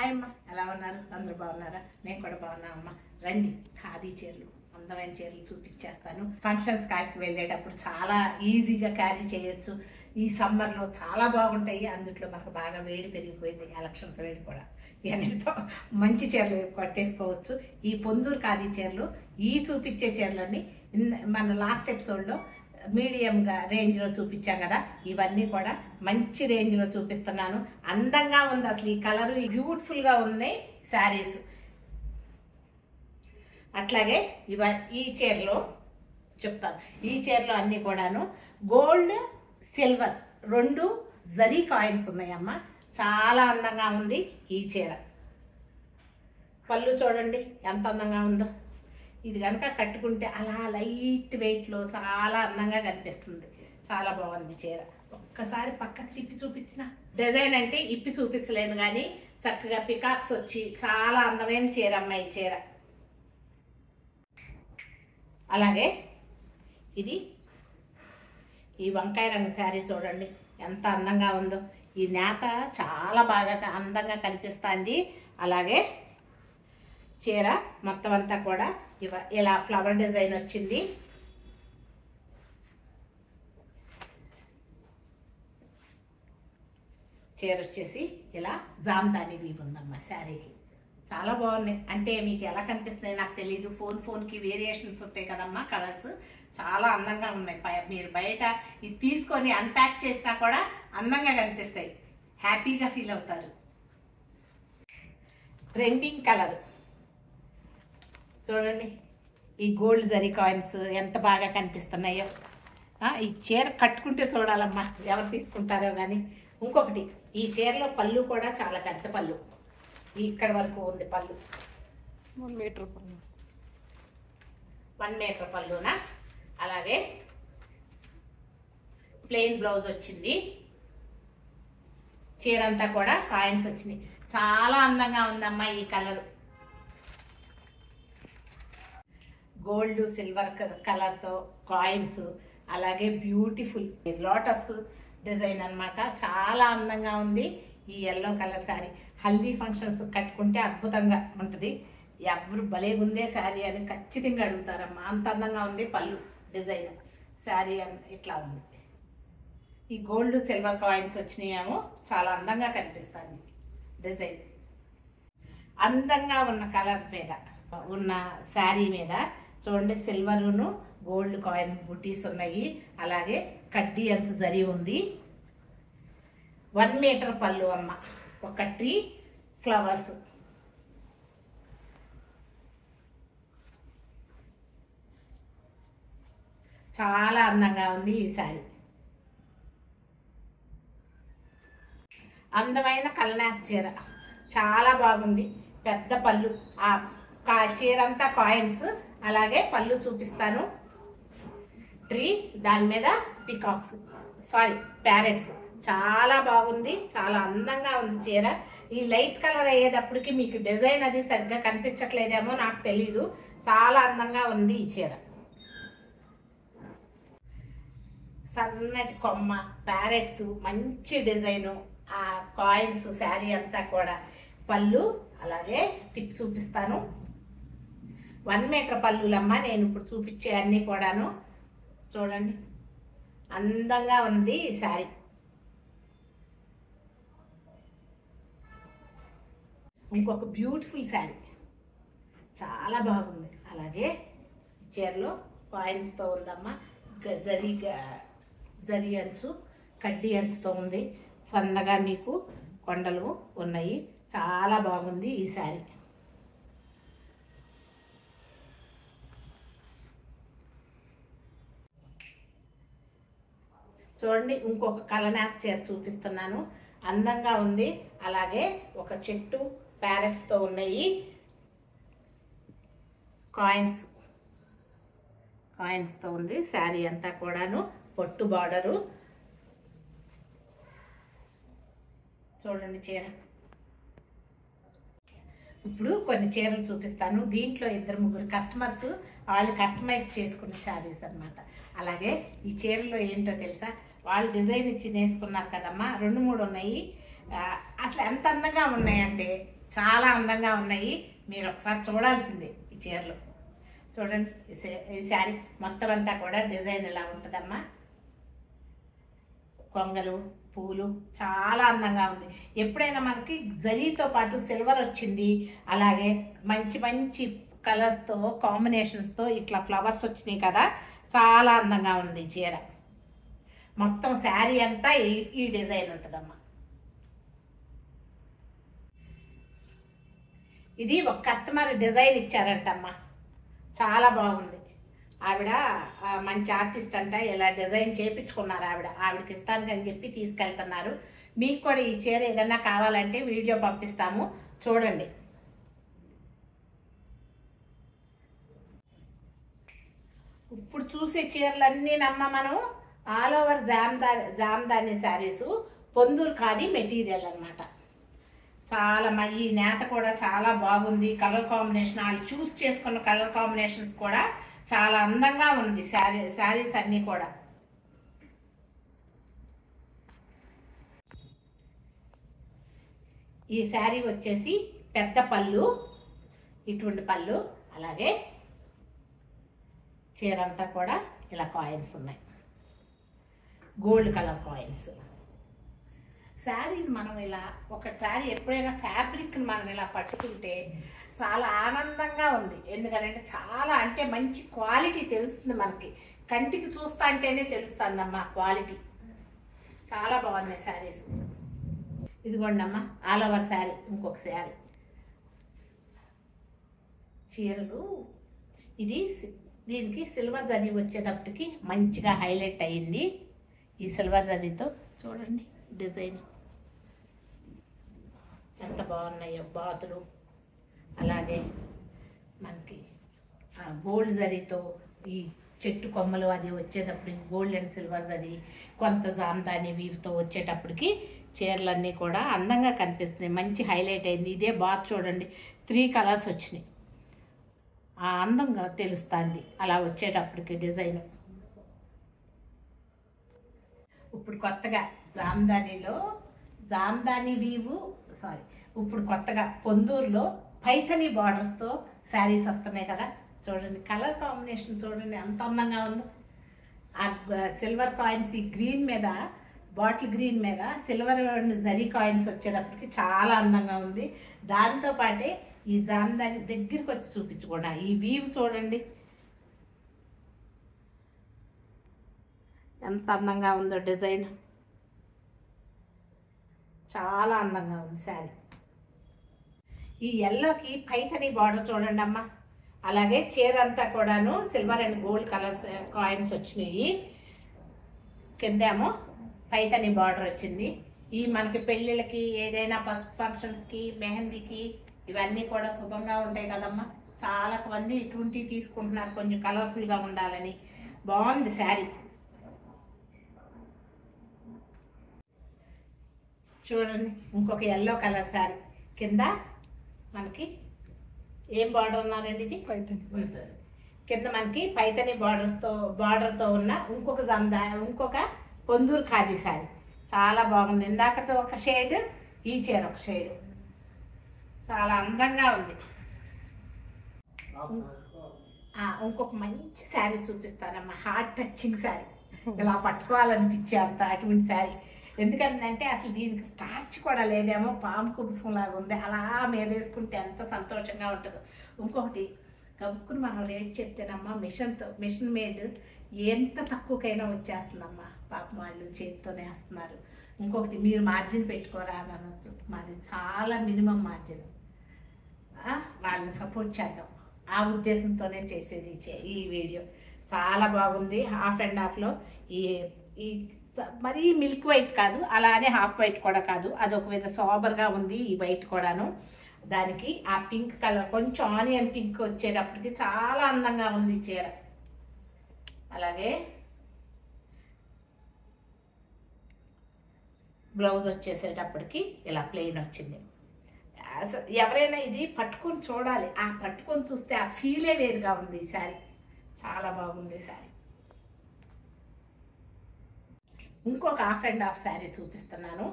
Hi అమ్మ, ఎలా ఉన్నారు? అందరూ బాగున్నారా? నేను కూడా బాగున్నా అమ్మ. రండి, ఖాదీ చీరలు, అందమైన చీరలు చూపించేస్తాను. ఫంక్షన్స్ కాటికి వెళ్ళేటప్పుడు చాలా ఈజీగా క్యారీ చేయొచ్చు. ఈ సమ్మర్లో చాలా బాగుంటాయి. అందుట్లో మనకు బాగా వేడి పెరిగిపోయింది, ఎలక్షన్స్ వేడి కూడా. ఇవన్నిటితో మంచి చీరలు కట్టేసుకోవచ్చు. ఈ పొందూరు ఖాదీ చీరలు, ఈ చూపించే చీరలన్నీ మన లాస్ట్ ఎపిసోడ్లో మీడియంగా రేంజ్లో చూపించాం కదా, ఇవన్నీ కూడా మంచి రేంజ్లో చూపిస్తున్నాను. అందంగా ఉంది అసలు, ఈ కలర్ బ్యూటిఫుల్గా ఉన్నాయి శారీస్. అట్లాగే ఈ చీరలో చెప్తాను. ఈ చీరలో అన్నీ కూడాను గోల్డ్ సిల్వర్ రెండు జరీ కాయిన్స్ ఉన్నాయమ్మ. చాలా అందంగా ఉంది ఈ చీర. పళ్ళు చూడండి ఎంత అందంగా ఉందో. ఇది కనుక కట్టుకుంటే అలా లైట్ వెయిట్లో చాలా అందంగా కనిపిస్తుంది. చాలా బాగుంది చీర. ఒక్కసారి పక్కకి తిప్పి చూపించిన డిజైన్ అంటే ఇప్పి చూపించలేను, కానీ చక్కగా పికాక్స్ వచ్చి చాలా అందమైన చీర అమ్మ ఈ చీర. అలాగే ఈ వంకాయ రంగు శారీ చూడండి ఎంత అందంగా ఉందో. ఈ నేత చాలా బాగా అందంగా కనిపిస్తుంది. అలాగే చీర మొత్తం అంతా కూడా ఇలా ఫ్లవర్ డిజైన్ వచ్చింది. చీర వచ్చేసి ఇలా జామ్దాని వీవ్ ఉందమ్మా శారీకి. చాలా బాగున్నాయి. అంటే మీకు ఎలా కనిపిస్తున్నాయి నాకు తెలీదు. ఫోన్కి వేరియేషన్స్ ఉంటాయి కదమ్మా, కలర్స్ చాలా అందంగా ఉన్నాయి. మీరు బయట ఇది తీసుకొని అన్ప్యాక్ చేసినా కూడా అందంగా కనిపిస్తాయి. హ్యాపీగా ఫీల్ అవుతారు. ట్రెండింగ్ కలర్ చూడండి. ఈ గోల్డ్ జరీ కాయిన్స్ ఎంత బాగా కనిపిస్తున్నాయో. ఈ చీర కట్టుకుంటే చూడాలమ్మా, ఎవరు తీసుకుంటారో కానీ. ఇంకొకటి, ఈ చీరలో పళ్ళు కూడా చాలా పెద్ద పళ్ళు, ఇక్కడ వరకు ఉంది పళ్ళు. 1 మీటర్ పళ్ళు, 1 మీటర్ పళ్ళునా. అలాగే ప్లెయిన్ బ్లౌజ్ వచ్చింది. చీర అంతా కూడా కాయిన్స్ వచ్చినాయి. చాలా అందంగా ఉందమ్మా ఈ కలర్. గోల్డ్ సిల్వర్ కలర్తో కాయిన్స్, అలాగే బ్యూటిఫుల్ లోటస్ డిజైన్ అన్నమాట. చాలా అందంగా ఉంది ఈ yellow colour sari. Haldi functions కట్టుకుంటే అద్భుతంగా ఉంటుంది. ఎవరు భలే ఉందే శారీ అని ఖచ్చితంగా అడుగుతారమ్మా, అంత అందంగా ఉంది. పళ్ళు డిజైన్ శారీ ఇట్లా ఉంది. ఈ గోల్డ్ సిల్వర్ కాయిన్స్ వచ్చినాయేమో, చాలా అందంగా కనిపిస్తుంది డిజైన్. అందంగా ఉన్న కలర్ మీద ఉన్న శారీ మీద చూడండి, సిల్వర్ను గోల్డ్ కాయిన్ బుటీస్ ఉన్నాయి. అలాగే కడ్డీ అంత జరీ ఉంది. 1 మీటర్ పళ్ళు అమ్మ. ఒక ట్రీ ఫ్లవర్స్. చాలా అందంగా ఉంది ఈ శారీ. అందమైన కలనాథ్ చీర చాలా బాగుంది. పెద్ద పళ్ళు, ఆ చీర అంతా కాయిన్స్. అలాగే పళ్ళు చూపిస్తాను. ట్రీ, దాని మీద పికాక్స్, ప్యారెట్స్. చాలా బాగుంది, చాలా అందంగా ఉంది చీర. ఈ లైట్ కలర్ అయ్యేటప్పటికి మీకు డిజైన్ అది సరిగ్గా కనిపించట్లేదేమో నాకు తెలీదు. చాలా అందంగా ఉంది ఈ చీర. సన్నటి కొమ్మ, ప్యారెట్స్, మంచి డిజైను, ఆ కాయిన్స్ శారీ అంతా కూడా. పళ్ళు అలాగే టిప్ చూపిస్తాను. 1 మీటర్ పళ్ళులమ్మ నేను ఇప్పుడు చూపించే అన్నీ కూడాను. చూడండి అందంగా ఉంది ఈ శారీ. ఇంకొక బ్యూటిఫుల్ శారీ, చాలా బాగుంది. అలాగే చీరలో కాయిన్స్తో ఉందమ్మా. జరీ అంచు, కడ్డీ అంచుతో ఉంది. సన్నగా మీకు కొండలు ఉన్నాయి. చాలా బాగుంది ఈ శారీ. చూడండి ఇంకొక కలనాథ్ చీర చూపిస్తున్నాను. అందంగా ఉంది. అలాగే ఒక చెట్టు, ప్యారెట్స్తో ఉన్నాయి. కాయిన్స్తో ఉంది శారీ అంతా కూడాను. పొట్టు బార్డరు. చూడండి చీర. ఇప్పుడు కొన్ని చీరలు చూపిస్తాను. దీంట్లో 2-3 కస్టమర్స్ వాళ్ళు కస్టమైజ్ చేసుకున్న శారీస్ అన్నమాట. అలాగే ఈ చీరలో ఏంటో తెలుసా, వాళ్ళు డిజైన్ ఇచ్చి నేసుకున్నారు కదమ్మా. 2-3 ఉన్నాయి. అసలు ఎంత అందంగా ఉన్నాయంటే చాలా అందంగా ఉన్నాయి. మీరు ఒకసారి చూడాల్సిందే ఈ చీరలు. చూడండి ఈ శారీ మొత్తం అంతా కూడా డిజైన్ ఇలా ఉంటుందమ్మా. కొంగలు పూలు చాలా అందంగా ఉంది. ఎప్పుడైనా మనకి జరీతో పాటు సిల్వర్ వచ్చింది, అలాగే మంచి మంచి కలర్స్తో కాంబినేషన్స్తో ఇట్లా ఫ్లవర్స్ వచ్చినాయి కదా, చాలా అందంగా ఉంది ఈ చీర. మొత్తం శారీ అంతా ఈ డిజైన్ ఉంటుందమ్మా. ఇది ఒక కస్టమర్ డిజైన్ ఇచ్చారంటమ్మా, చాలా బాగుంది. ఆవిడ మంచి ఆర్టిస్ట్ అంట, ఇలా డిజైన్ చేయించుకున్నారు ఆవిడకి ఇస్తాను అని చెప్పి తీసుకెళ్తున్నారు. మీకు కూడా ఈ చీర ఏదన్నా కావాలంటే వీడియో పంపిస్తాము, చూడండి. ఇప్పుడు చూసే చీరలన్నీ మనం all over Jamdani saris, Ponduru khadi material అన్నమాట. చాలా ఈ నేత కూడా చాలా బాగుంది. కలర్ కాంబినేషన్ వాళ్ళు చూస్ చేసుకున్న కలర్ కాంబినేషన్స్ కూడా చాలా అందంగా ఉంది. శారీస్ అన్నీ కూడా. ఈ శారీ వచ్చేసి పెద్ద పళ్ళు, ఇటువంటి పళ్ళు, అలాగే చీరంతా కూడా ఇలా కాయిన్స్ ఉన్నాయి, గోల్డ్ కలర్ కాయిన్స్. శారీని మనం ఇలా ఒకసారి ఎప్పుడైనా ఫ్యాబ్రిక్ని మనం ఇలా పట్టుకుంటే చాలా ఆనందంగా ఉంది. ఎందుకంటే చాలా అంటే మంచి క్వాలిటీ తెలుస్తుంది మనకి, కంటికి చూస్తా అంటేనే తెలుస్తుందమ్మా క్వాలిటీ. చాలా బాగున్నాయి శారీస్. ఇదిగోండి అమ్మా ఆల్ ఓవర్ శారీ, ఇంకొక శారీ చీరలు. ఇది దీనికి సిల్వర్ జరీ వచ్చేటప్పటికి మంచిగా హైలైట్ అయ్యింది. ఈ సిల్వర్ జరీతో చూడండి డిజైన్ ఎంత బాగున్నాయో, బాతులు. అలాగే మనకి గోల్డ్ జరీతో ఈ చెట్టు కొమ్మలు అది వచ్చేటప్పటికి గోల్డ్ అండ్ సిల్వర్ జరీ, కొంత జామ్దాని వీవ్తో వచ్చేటప్పటికి చీరలన్నీ కూడా అందంగా కనిపిస్తున్నాయి, మంచి హైలైట్ అయింది. ఇదే బాత్ చూడండి, 3 కలర్స్ వచ్చినాయి, ఆ అందంగా తెలుస్తుంది అలా వచ్చేటప్పటికి డిజైన్. ఇప్పుడు కొత్తగా జామ్దాని వీవు ఇప్పుడు కొత్తగా పొందూరులో పైథనీ బార్డర్స్తో శారీస్ వస్తున్నాయి కదా. చూడండి కలర్ కాంబినేషన్ చూడండి ఎంత అందంగా ఉందో. ఆ సిల్వర్ కాయిన్స్ ఈ గ్రీన్ మీద, బాటిల్ గ్రీన్ మీద సిల్వర్ జరీ కాయిన్స్ వచ్చేటప్పటికి చాలా అందంగా ఉంది. దాంతోపాటే ఈ జామ్దాని దగ్గరికి వచ్చి చూపించకుండా ఈ వీవ్ చూడండి ఎంత అందంగా ఉందో డిజైన్, చాలా అందంగా ఉంది శారీ. ఈ ఎల్లోకి పైథనీ బార్డర్ చూడండి అమ్మా. అలాగే చీర అంతా కూడాను silver and gold colours coins వచ్చినాయి. కిందేమో పైథనీ బార్డర్ వచ్చింది. ఈ మనకి పెళ్ళిళ్ళకి, ఏదైనా పసుపు ఫంక్షన్స్కి, మెహందీకి ఇవన్నీ కూడా శుభంగా ఉంటాయి కదమ్మా. చాలా మంది ఇటువంటివి తీసుకుంటున్నారు కొంచెం కలర్ఫుల్గా ఉండాలని. బాగుంది శారీ. చూడండి ఇంకొక ఎల్లో కలర్ శారీ. కింద మనకి ఏం బార్డర్ ఉన్నారండి, ఇది కింద మనకి పైథనీ బార్డర్తో ఉన్న ఇంకొక పొందూరు ఖాదీ శారీ. చాలా బాగుంది. ఇందాకతో ఒక షేడ్, ఈ చీర ఒక షేడ్, చాలా అందంగా ఉంది. ఇంకొక మంచి శారీ చూపిస్తానమ్మా, హార్ట్ టచింగ్ శారీ. ఇలా పట్టుకోవాలనిపించే అంత అటువంటి శారీ. ఎందుకంటే అసలు దీనికి స్టార్చ్ కూడా లేదేమో, పాము కుబుసం లాగా ఉంది. అలా మీద వేసుకుంటే ఎంత సంతోషంగా ఉంటుందో. ఇంకొకటి కబుక్కుని మనం రేట్ చెప్తేనమ్మా, మిషన్ మేడ్ ఎంత తక్కువకైనా వచ్చేస్తుందమ్మా. పాపం వాళ్ళు చేతితోనే వేస్తున్నారు. ఇంకొకటి మీరు మార్జిన్ పెట్టుకోరా అని అనొచ్చు, మాది చాలా మినిమం మార్జిన్. వాళ్ళని సపోర్ట్ చేద్దాం, ఆ ఉద్దేశంతోనే చేసేది ఈ వీడియో. చాలా బాగుంది. హాఫ్ అండ్ హాఫ్లో ఈ మరీ మిల్క్ వైట్ కాదు, అలానే హాఫ్ వైట్ కూడా కాదు, అదొక విధంగా సోబర్గా ఉంది ఈ వైట్ కూడాను. దానికి ఆ పింక్ కలర్ కొంచెం ఆనియన్ పింక్ వచ్చేటప్పటికి చాలా అందంగా ఉంది చీర. అలాగే బ్లౌజ్ వచ్చేసేటప్పటికి ఇలా ప్లెయిన్ వచ్చింది. ఎవరైనా ఇది పట్టుకొని చూడాలి, ఆ పట్టుకొని చూస్తే ఆ ఫీలే వేరుగా ఉంది ఈ శారీ. చాలా బాగుంది శారీ. ఇంకొక హాఫ్ అండ్ హాఫ్ శారీ చూపిస్తున్నాను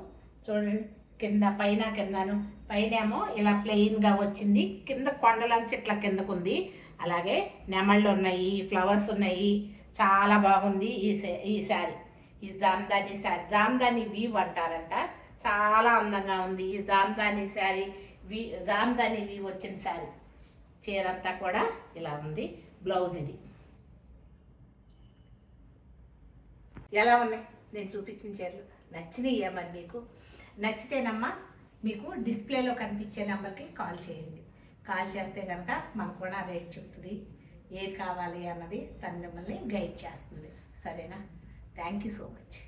చూడండి. కింద పైన కిందను, పైనేమో ఇలా ప్లెయిన్గా వచ్చింది, కింద కొండలంచి ఇట్లా కిందకు ఉంది. అలాగే నెమళ్ళు ఉన్నాయి, ఫ్లవర్స్ ఉన్నాయి, చాలా బాగుంది ఈ శారీ. ఈ జామ్దాని శారీ, జామ్దాని వీవ్ అంటారంట, చాలా అందంగా ఉంది ఈ జామ్దాని శారీ. జామ్దాని వీవ్ వచ్చిన శారీ. చీర అంతా కూడా ఇలా ఉంది. బ్లౌజ్ ఇది. ఎలా ఉన్నాయి నేను చూపించిన చీరలు? నచ్చినాయా మరి మీకు? నచ్చితేనమ్మా మీకు డిస్ప్లేలో కనిపించే నెంబర్కి కాల్ చేయండి. కాల్ చేస్తే కనుక మనకు కూడా రేట్ చెప్తుంది, ఏది కావాలి అన్నది తను మిమ్మల్ని గైడ్ చేస్తుంది. సరేనా? Thank you so much.